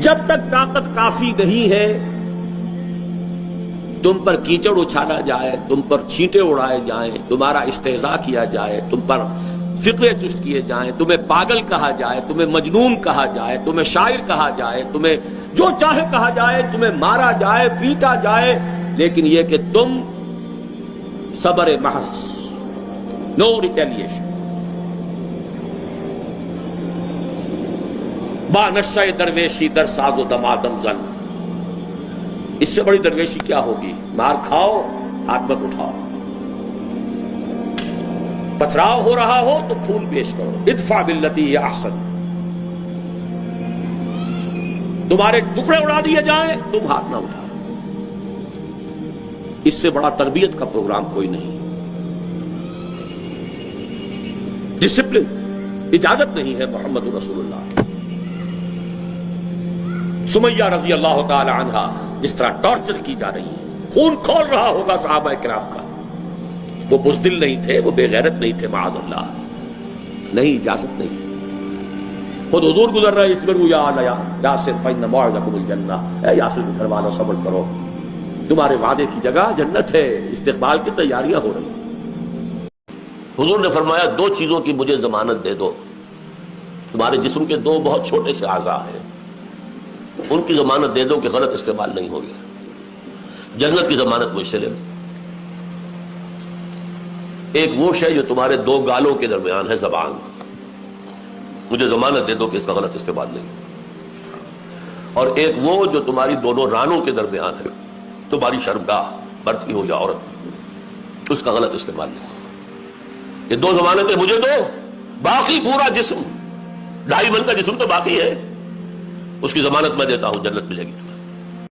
جب تک طاقت کافی نہیں ہے تم پر کیچڑ اچھالا جائے، تم پر چھینٹے اڑائے جائیں، تمہارا استہزاء کیا جائے، تم پر فقرے چست کیے جائیں، تمہیں پاگل کہا جائے، تمہیں مجنون کہا جائے، تمہیں شاعر کہا جائے، تمہیں جو چاہے کہا جائے، تمہیں مارا جائے، پیٹا جائے، لیکن یہ کہ تم صبر محض، نو ریٹیلیشن، با نشہ درویشی در ساز و دمادم زن، اس سے بڑی درویشی کیا ہوگی؟ مار کھاؤ، ہاتھ مت اٹھاؤ، پتھراؤ ہو رہا ہو تو پھول پیش کرو، ادفع باللتی ہی احسن، تمہارے ٹکڑے اڑا دیے جائیں تم ہاتھ نہ اٹھاؤ، اس سے بڑا تربیت کا پروگرام کوئی نہیں۔ ڈسپلن، اجازت نہیں ہے محمد رسول اللہ۔ سمیہ رضی اللہ تعالی عنہا جس طرح ٹارچر کی جا رہی ہے، خون کھول رہا ہوگا صحابہ کرام کا، وہ بزدل نہیں تھے، وہ بے غیرت نہیں تھے، معاذ اللہ، نہیں، اجازت نہیں۔ خود حضور گزر رہے، اصبروا یا آل یاسر فإن موعدکم الجنہ، اے یاسر کے گھر والوں صبر کرو، تمہارے وعدے کی جگہ جنت ہے، استقبال کی تیاریاں ہو رہی ہیں۔ حضور نے فرمایا دو چیزوں کی مجھے ضمانت دے دو، تمہارے جسم کے دو بہت چھوٹے سے اعضاء ہیں، ان کی ضمانت دے دو کہ غلط استعمال نہیں ہوگی، جنت کی ضمانت مجھ سے لے لو۔ ایک وہ شے جو تمہارے دو گالوں کے درمیان ہے، زبان، مجھے ضمانت دے دو کہ اس کا غلط استعمال نہیں، اور ایک وہ جو تمہاری دونوں رانوں کے درمیان ہے، تمہاری شرمگاہ، مرد کی ہو یا عورت، اس کا غلط استعمال نہیں۔ یہ دو ضمانتیں مجھے دو، باقی پورا جسم، 2.5 من کا جسم تو باقی ہے، اس کی ضمانت میں دیتا ہوں، جنت ملے گی۔